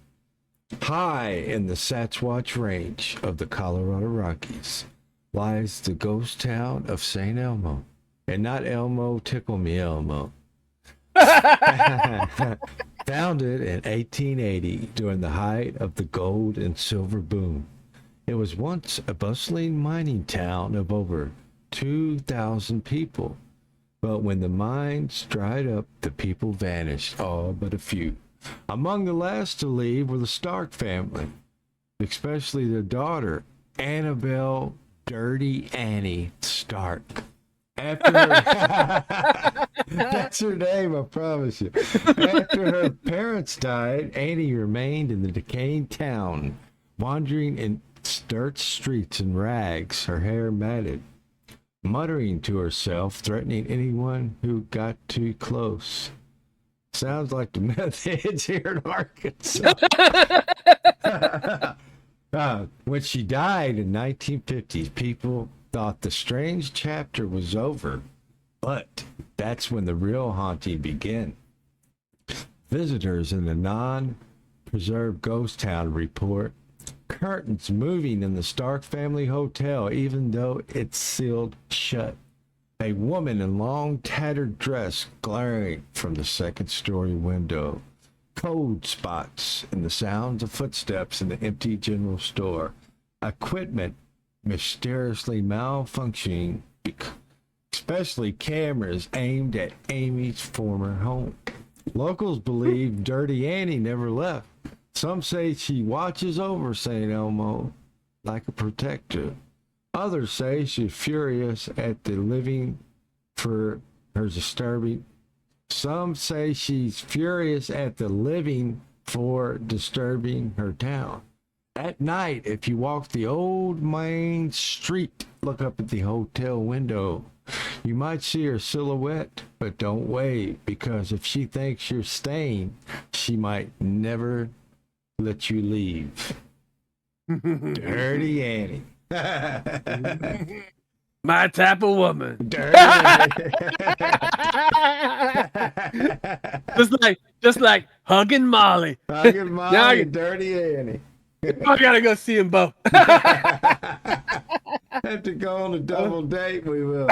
High in the Sasquatch Range of the Colorado Rockies lies the ghost town of St. Elmo. And not Elmo, Tickle Me Elmo. Founded in 1880 during the height of the gold and silver boom. It was once a bustling mining town of over 2,000 people. But when the mines dried up, the people vanished, all but a few. Among the last to leave were the Stark family, especially their daughter, Annabelle Dirty Annie Stark. After her, that's her name, I promise you. After her parents died, Annie remained in the decaying town, wandering in dirt streets in rags, her hair matted, muttering to herself, threatening anyone who got too close. Sounds like the meth heads here in Arkansas. When she died in 1950s, people thought the strange chapter was over, but that's when the real haunting began. Visitors in the non-preserved ghost town report curtains moving in the Stark family hotel, even though it's sealed shut. A woman in long tattered dress glaring from the second-story window. Cold spots and the sounds of footsteps in the empty general store. Equipment mysteriously malfunctioning, especially cameras aimed at Amy's former home. Locals believe Dirty Annie never left. Some say she watches over St. Elmo like a protector. Others say she's furious at the living for her disturbing. Some say she's furious at the living for disturbing her town. At night, if you walk the old main street, look up at the hotel window. You might see her silhouette, but don't wave, because if she thinks you're staying, she might never let you leave. Dirty Annie. My type of woman. Dirty Annie. just like hugging Molly. Hugging Molly Now and Dirty Annie. I gotta go see them both. Have to go on a double date, we will.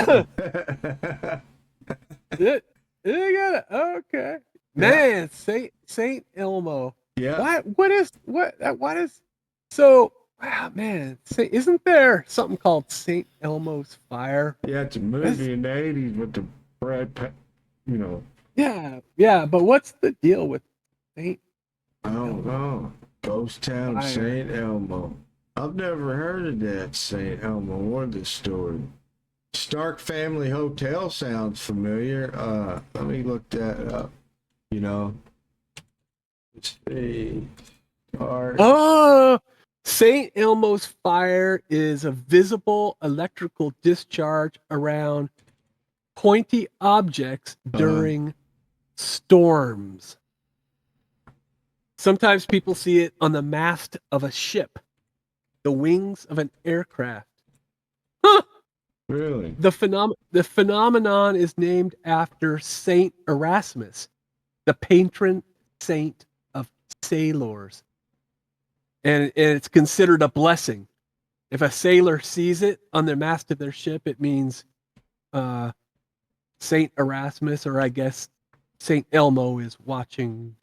Okay. Man, Saint Elmo. Yeah. What is so wow, man, isn't there something called Saint Elmo's Fire? Yeah, it's a movie in the 80s with the Brad Pitt, Yeah, but what's the deal with Saint I don't know. Ghost Town of St. Elmo. I've never heard of that St. Elmo or this story. Stark Family Hotel sounds familiar. Let me look that up. Let's see. Oh, St. Elmo's Fire is a visible electrical discharge around pointy objects during storms. Sometimes people see it on the mast of a ship, the wings of an aircraft. Huh! Really? The phenomenon is named after Saint Erasmus, the patron saint of sailors. And it's considered a blessing. If a sailor sees it on the mast of their ship, it means Saint Erasmus, or I guess Saint Elmo, is watching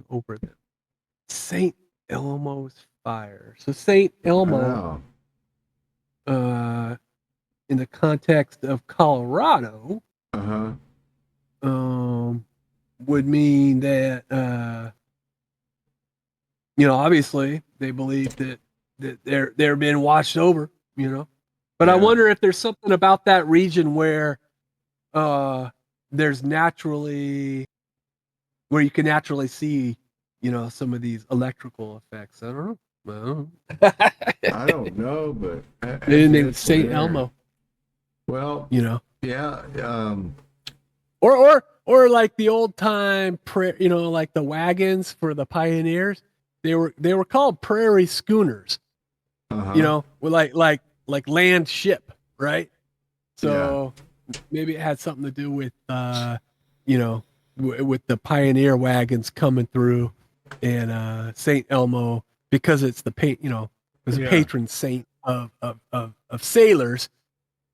over them. Saint Elmo's Fire. So Saint Elmo, in the context of Colorado, would mean that obviously they believe that they're being watched over, But I wonder if there's something about that region where there's naturally where you can naturally see, some of these electrical effects. I don't know. I don't know, but they named Saint Elmo. Well, Yeah. Or or like the old time, like the wagons for the pioneers. They were called prairie schooners. Uh-huh. With like land ship, right? Yeah. So maybe it had something to do with with the pioneer wagons coming through and Saint Elmo, because it's was a Yeah. patron saint of sailors.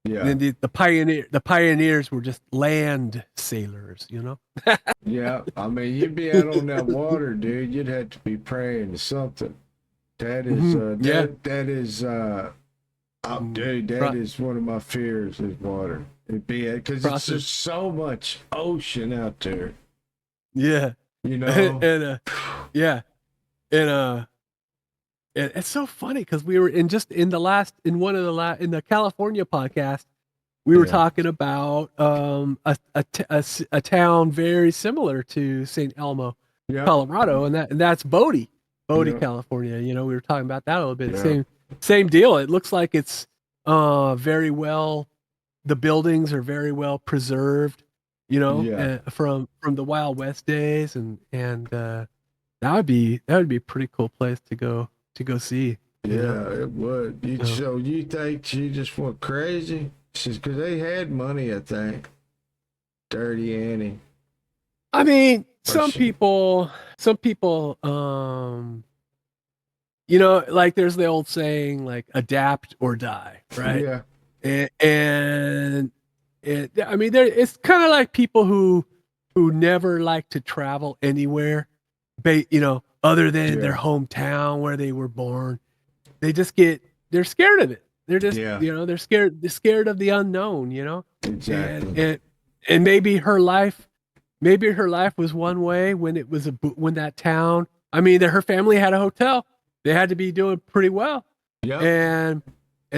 Yeah. Then the pioneers were just land sailors. Yeah. I mean, you'd be out on that water, dude. You'd have to be praying to something. That is Yeah. that is oh, dude, that is one of my fears is water. It'd be because it's just so much ocean out there. Yeah. You know? and yeah. And it's so funny because we were in the California podcast, we were talking about a town very similar to St. Elmo, Yeah. Colorado, and that's Bodie, Yeah. California. We were talking about that a little bit. Yeah. Same deal. It looks like it's very well. The buildings are very well preserved. Yeah. From the Wild West days, and that would be a pretty cool place to go see. Yeah, it would. So you think she just went crazy? Because they had money, I think. Dirty Annie. I mean, Or some people, like there's the old saying, like adapt or die, right? Yeah. And I mean, it's kind of like people who never like to travel anywhere, other than their hometown where they were born. They're scared of it. They're just, they're scared of the unknown, Exactly. and maybe her life was one way when that town, I mean, her family had a hotel. They had to be doing pretty well. Yeah. And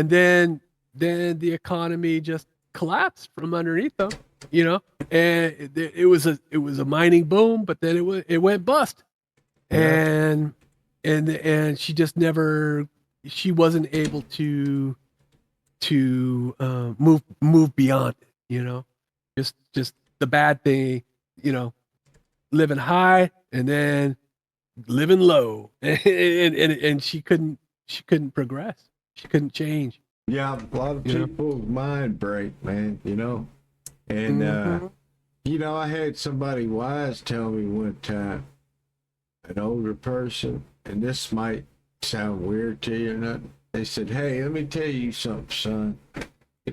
then the economy just collapsed from underneath them, and it was a mining boom, but then it went bust. Yeah. And she just she wasn't able to move beyond it, just the bad thing, living high and then living low, and she couldn't progress, she couldn't change. Yeah, a lot of people's mind break, man, and I had somebody wise tell me one time, an older person, and this might sound weird to you or nothing. They said, "Hey, let me tell you something, son.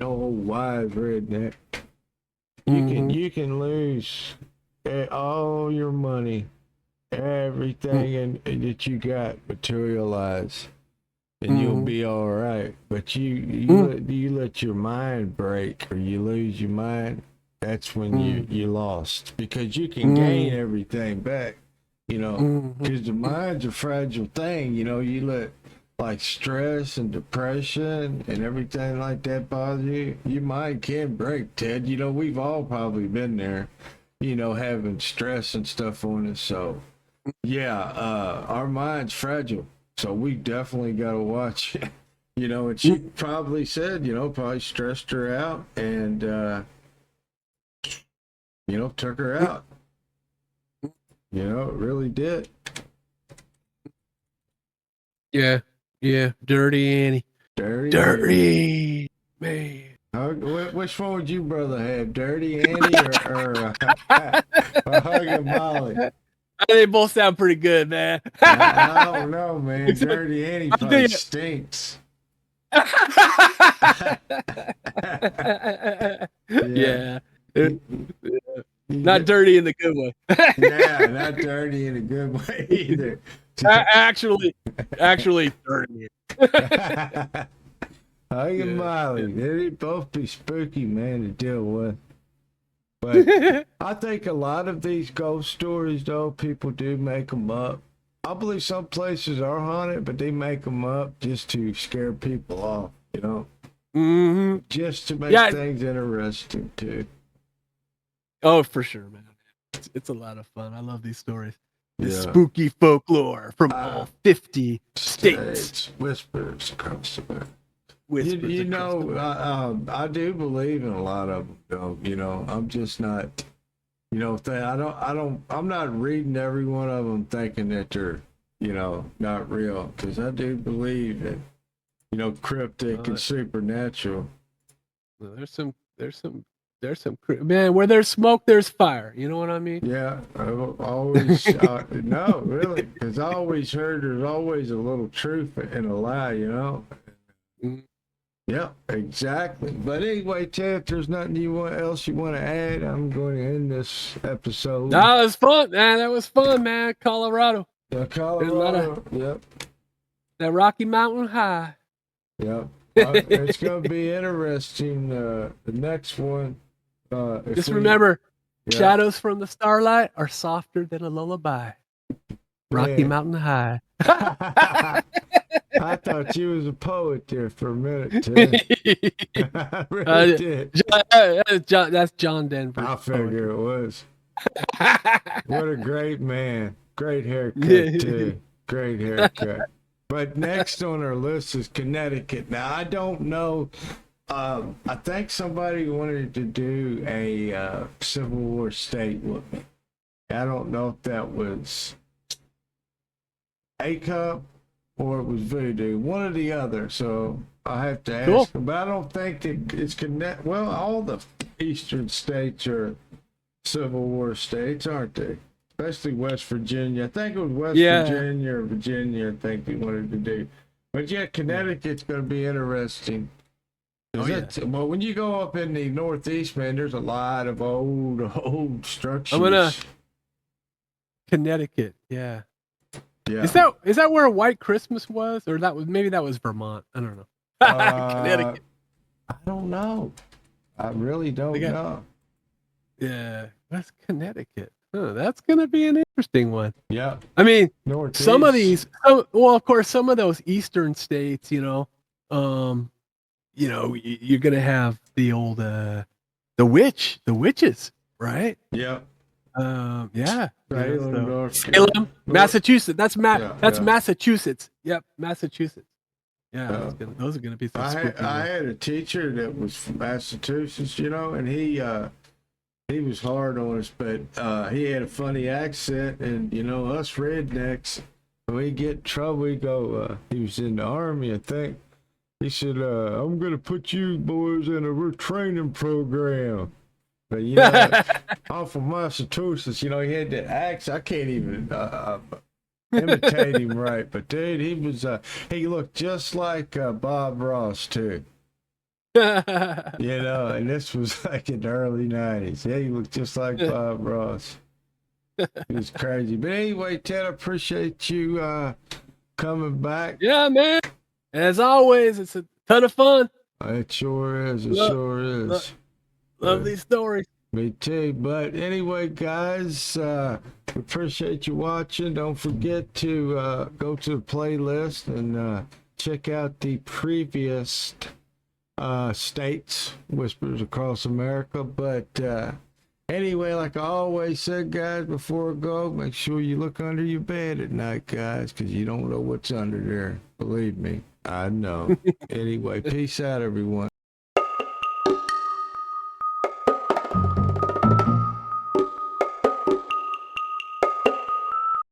Old wise redneck. You can lose all your money, everything that you got materialize, and you'll be all right. But you let your mind break, or you lose your mind. That's when you lost, because you can gain everything back." Because the mind's a fragile thing. You let like stress and depression and everything like that bother you. Your mind can break, Ted. We've all probably been there, having stress and stuff on us. So, yeah, our mind's fragile. So we definitely got to watch it. And she probably said, probably stressed her out and, took her out. It really did. Yeah. Dirty Annie. Dirty man. Which one would you brother have, Dirty Annie or Hugging Molly? They both sound pretty good, man. I don't know, man. Dirty Annie probably stinks. Yeah. Not dirty in the good way. Yeah, not dirty in a good way either. Actually dirty. Hugging Molly. They'd both be spooky, man, to deal with. But I think a lot of these ghost stories, though, people do make them up. I believe some places are haunted, but they make them up just to scare people off, Just to make things interesting, too. Oh, for sure, man. It's a lot of fun. I love these stories. The spooky folklore from all 50 states. Whispers across the world. I do believe in a lot of them, though. I'm just not You know, I'm not reading every one of them thinking that they're, not real, because I do believe that, cryptic and supernatural. Well, man. Where there's smoke, there's fire. You know what I mean? Yeah, I've always, no, really, because I always heard there's always a little truth in a lie, Mhm. Yeah, exactly. But anyway, Ted, if there's nothing else you want to add, I'm going to end this episode. That was fun, man. That was fun, man. Colorado. Yeah, Colorado. Yep. That Rocky Mountain High. Yep. It's going to be interesting. The next one. Just remember, shadows from the starlight are softer than a lullaby. Rocky Mountain High. I thought you was a poet there for a minute, too. I really did. That's John Denver. I figure it was. What a great man. Great haircut, too. Great haircut. But next on our list is Connecticut. Now, I don't know. I think somebody wanted to do a Civil War state with me. I don't know if that was A-Cup or it was Voodoo, one or the other. So I have to ask them. But I don't think that it's well, all the eastern states are Civil War states, aren't they? Especially West Virginia. I think it was West Virginia or Virginia, I think they wanted to do. But yeah, Connecticut's going to be interesting. Well, when you go up in the Northeast, man, there's a lot of old structures. I'm gonna Connecticut, yeah. Yeah. Is that where White Christmas was, or maybe that was Vermont? I don't know. Connecticut. I don't know. I really don't know. Yeah, that's Connecticut. Huh, that's gonna be an interesting one. Yeah. I mean, Northeast. some of these. Well, of course, some of those eastern states, you're gonna have the old the witches, right? Yeah. Yeah. Salem, Massachusetts. That's Massachusetts. Yep, Massachusetts. Yeah, those are gonna be some spooky ones. I had a teacher that was from Massachusetts, and he was hard on us, but he had a funny accent, and us rednecks, when we get in trouble, we go. He was in the Army, I think. He said, "I'm gonna put you boys in a retraining program." But I'm from Massachusetts. He had that accent. I can't even imitate him right. But dude, he looked just like Bob Ross too. And this was like in the early '90s. Yeah, he looked just like Bob Ross. It was crazy. But anyway, Ted, I appreciate you coming back. Yeah, man. As always, it's a ton of fun. It sure is. It sure is. Love these stories. Me too. But anyway, guys, appreciate you watching. Don't forget to go to the playlist and check out the previous states, Whispers Across America. But anyway, like I always said, guys, before I go, make sure you look under your bed at night, guys, because you don't know what's under there. Believe me, I know. Anyway, peace out, everyone.